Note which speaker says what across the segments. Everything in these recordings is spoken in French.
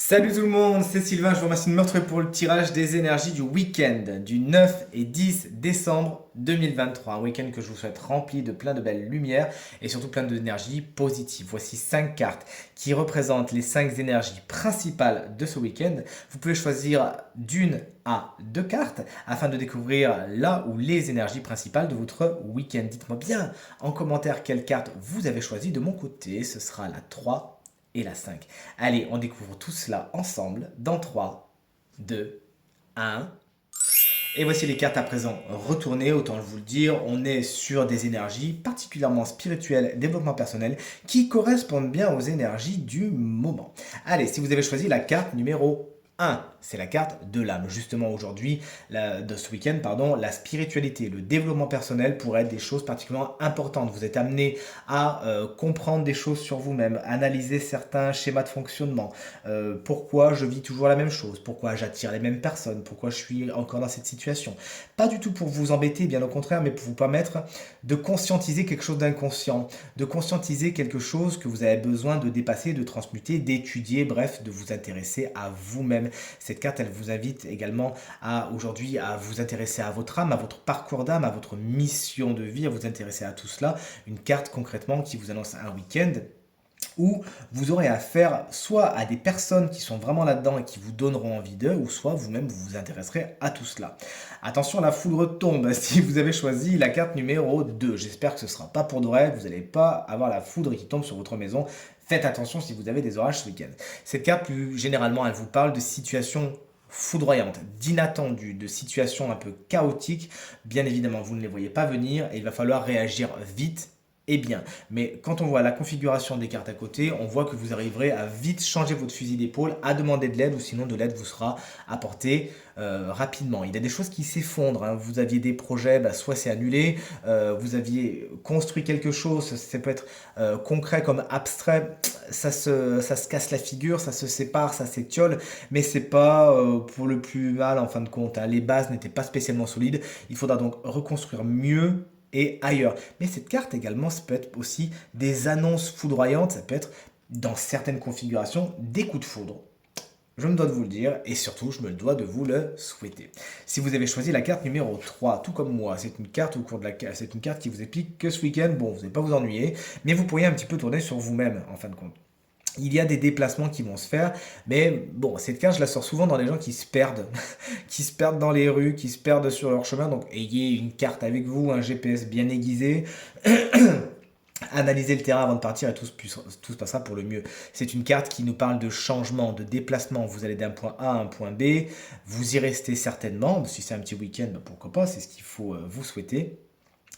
Speaker 1: Salut tout le monde, c'est Sylvain, je vous remercie de me retrouver pour le tirage des énergies du week-end du 9 et 10 décembre 2023. Un week-end que je vous souhaite rempli de plein de belles lumières et surtout plein d'énergie positive. Voici 5 cartes qui représentent les 5 énergies principales de ce week-end. Vous pouvez choisir d'une à 2 cartes afin de découvrir là ou les énergies principales de votre week-end. Dites-moi bien en commentaire quelle carte vous avez choisi. De mon côté, ce sera la 3 et la 5. Allez, on découvre tout cela ensemble dans 3, 2, 1. Et voici les cartes à présent retournées, autant vous le dire, on est sur des énergies particulièrement spirituelles, développement personnel, qui correspondent bien aux énergies du moment. Allez, si vous avez choisi la carte numéro 1, c'est la carte de l'âme. Justement aujourd'hui, de ce week-end, pardon, la spiritualité, le développement personnel pourrait être des choses particulièrement importantes. Vous êtes amené à comprendre des choses sur vous-même, analyser certains schémas de fonctionnement. Pourquoi je vis toujours la même chose, pourquoi j'attire les mêmes personnes, pourquoi je suis encore dans cette situation. Pas du tout pour vous embêter, bien au contraire, mais pour vous permettre de conscientiser quelque chose d'inconscient, de conscientiser quelque chose que vous avez besoin de dépasser, de transmuter, d'étudier, bref, de vous intéresser à vous-même. Cette carte, elle vous invite également aujourd'hui à vous intéresser à votre âme, à votre parcours d'âme, à votre mission de vie, à vous intéresser à tout cela. Une carte concrètement qui vous annonce un week-end où vous aurez affaire soit à des personnes qui sont vraiment là-dedans et qui vous donneront envie d'eux, ou soit vous-même vous vous intéresserez à tout cela. Attention, la foudre tombe si vous avez choisi la carte numéro 2. J'espère que ce ne sera pas pour de vrai, vous n'allez pas avoir la foudre qui tombe sur votre maison. Faites attention si vous avez des orages ce week-end. Cette carte, plus généralement, elle vous parle de situations foudroyantes, d'inattendues, de situations un peu chaotiques. Bien évidemment, vous ne les voyez pas venir et il va falloir réagir vite et bien. Mais quand on voit la configuration des cartes à côté, on voit que vous arriverez à vite changer votre fusil d'épaule, à demander de l'aide, ou sinon de l'aide vous sera apportée rapidement. Il y a des choses qui s'effondrent, hein. Vous aviez des projets, soit c'est annulé, vous aviez construit quelque chose, ça peut être concret comme abstrait, ça se casse la figure, ça se sépare, ça s'étiole, mais c'est pas pour le plus mal en fin de compte, hein. Les bases n'étaient pas spécialement solides, il faudra donc reconstruire mieux et ailleurs. Mais cette carte également, ça peut être aussi des annonces foudroyantes, ça peut être dans certaines configurations des coups de foudre. Je me dois de vous le dire et surtout je me dois de vous le souhaiter. Si vous avez choisi la carte numéro 3, tout comme moi, c'est une carte c'est une carte qui vous explique que ce week-end, bon, vous n'allez pas vous ennuyer, mais vous pourriez un petit peu tourner sur vous-même en fin de compte. Il y a des déplacements qui vont se faire, mais bon, cette carte, je la sors souvent dans les gens qui se perdent, qui se perdent dans les rues, qui se perdent sur leur chemin. Donc, ayez une carte avec vous, un GPS bien aiguisé. Analysez le terrain avant de partir et tout se passera pour le mieux. C'est une carte qui nous parle de changement, de déplacement. Vous allez d'un point A à un point B, vous y restez certainement. Si c'est un petit week-end, pourquoi pas, c'est ce qu'il faut vous souhaiter.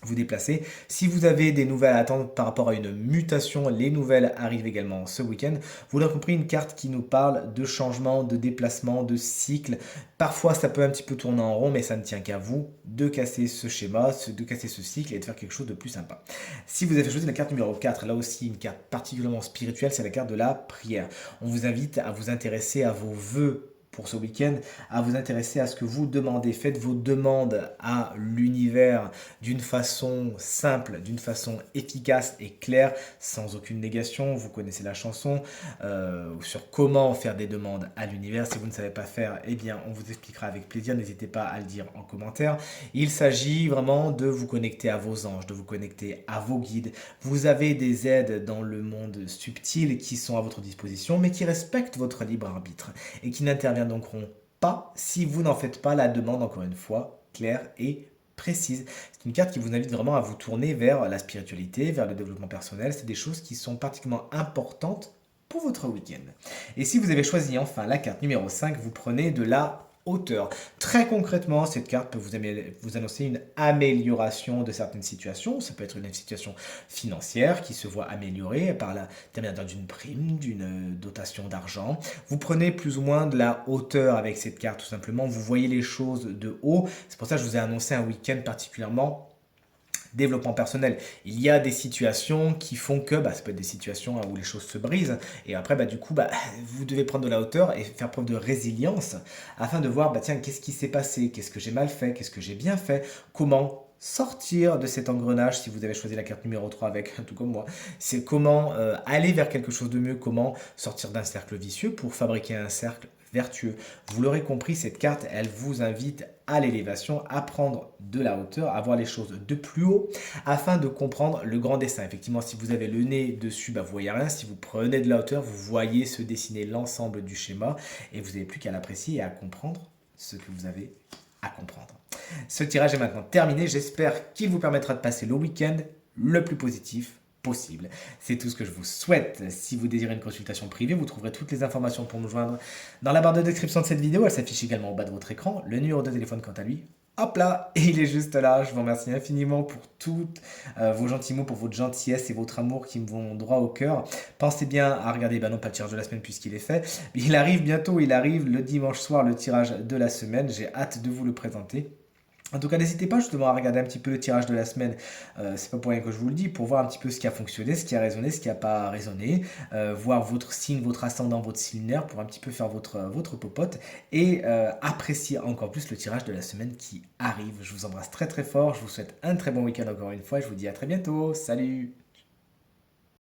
Speaker 1: Vous déplacer. Si vous avez des nouvelles à attendre par rapport à une mutation, les nouvelles arrivent également ce week-end. Vous l'aurez compris, une carte qui nous parle de changement, de déplacement, de cycle. Parfois, ça peut un petit peu tourner en rond, mais ça ne tient qu'à vous de casser ce schéma, de casser ce cycle et de faire quelque chose de plus sympa. Si vous avez choisi la carte numéro 4, là aussi une carte particulièrement spirituelle, c'est la carte de la prière. On vous invite à vous intéresser à vos vœux pour ce week-end, à vous intéresser à ce que vous demandez. Faites vos demandes à l'univers d'une façon simple, d'une façon efficace et claire, sans aucune négation. Vous connaissez la chanson sur comment faire des demandes à l'univers. Si vous ne savez pas faire, eh bien, on vous expliquera avec plaisir. N'hésitez pas à le dire en commentaire. Il s'agit vraiment de vous connecter à vos anges, de vous connecter à vos guides. Vous avez des aides dans le monde subtil qui sont à votre disposition, mais qui respectent votre libre arbitre et qui n'interviennent donc pas si vous n'en faites pas la demande, encore une fois, claire et précise. C'est une carte qui vous invite vraiment à vous tourner vers la spiritualité, vers le développement personnel. C'est des choses qui sont particulièrement importantes pour votre week-end. Et si vous avez choisi enfin la carte numéro 5, vous prenez de la hauteur. Très concrètement, cette carte peut vous annoncer une amélioration de certaines situations. Ça peut être une situation financière qui se voit améliorée par l'intermédiaire d'une prime, d'une dotation d'argent. Vous prenez plus ou moins de la hauteur avec cette carte, tout simplement. Vous voyez les choses de haut. C'est pour ça que je vous ai annoncé un week-end particulièrement développement personnel. Il y a des situations qui font que, ça peut être des situations où les choses se brisent, et après, du coup, vous devez prendre de la hauteur et faire preuve de résilience afin de voir, tiens, qu'est-ce qui s'est passé, qu'est-ce que j'ai mal fait, qu'est-ce que j'ai bien fait, comment sortir de cet engrenage si vous avez choisi la carte numéro 3 avec, tout comme moi. C'est comment aller vers quelque chose de mieux, comment sortir d'un cercle vicieux pour fabriquer un cercle vertueux. Vous l'aurez compris, cette carte, elle vous invite à l'élévation, à prendre de la hauteur, à voir les choses de plus haut, afin de comprendre le grand dessin. Effectivement, si vous avez le nez dessus, vous voyez rien. Si vous prenez de la hauteur, vous voyez se dessiner l'ensemble du schéma et vous n'avez plus qu'à l'apprécier et à comprendre ce que vous avez à comprendre. Ce tirage est maintenant terminé. J'espère qu'il vous permettra de passer le week-end le plus positif possible. C'est tout ce que je vous souhaite. Si vous désirez une consultation privée, vous trouverez toutes les informations pour me joindre dans la barre de description de cette vidéo. Elle s'affiche également au bas de votre écran. Le numéro de téléphone quant à lui, hop là, et il est juste là. Je vous remercie infiniment pour toutes vos gentils mots, pour votre gentillesse et votre amour qui me vont droit au cœur. Pensez bien à regarder, non pas le tirage de la semaine puisqu'il est fait. Il arrive bientôt, il arrive le dimanche soir, le tirage de la semaine. J'ai hâte de vous le présenter. En tout cas, n'hésitez pas justement à regarder un petit peu le tirage de la semaine. C'est pas pour rien que je vous le dis, pour voir un petit peu ce qui a fonctionné, ce qui a résonné, ce qui n'a pas résonné, voir votre signe, votre ascendant, votre signe lunaire, pour un petit peu faire votre popote et apprécier encore plus le tirage de la semaine qui arrive. Je vous embrasse très très fort, je vous souhaite un très bon week-end encore une fois et je vous dis à très bientôt. Salut!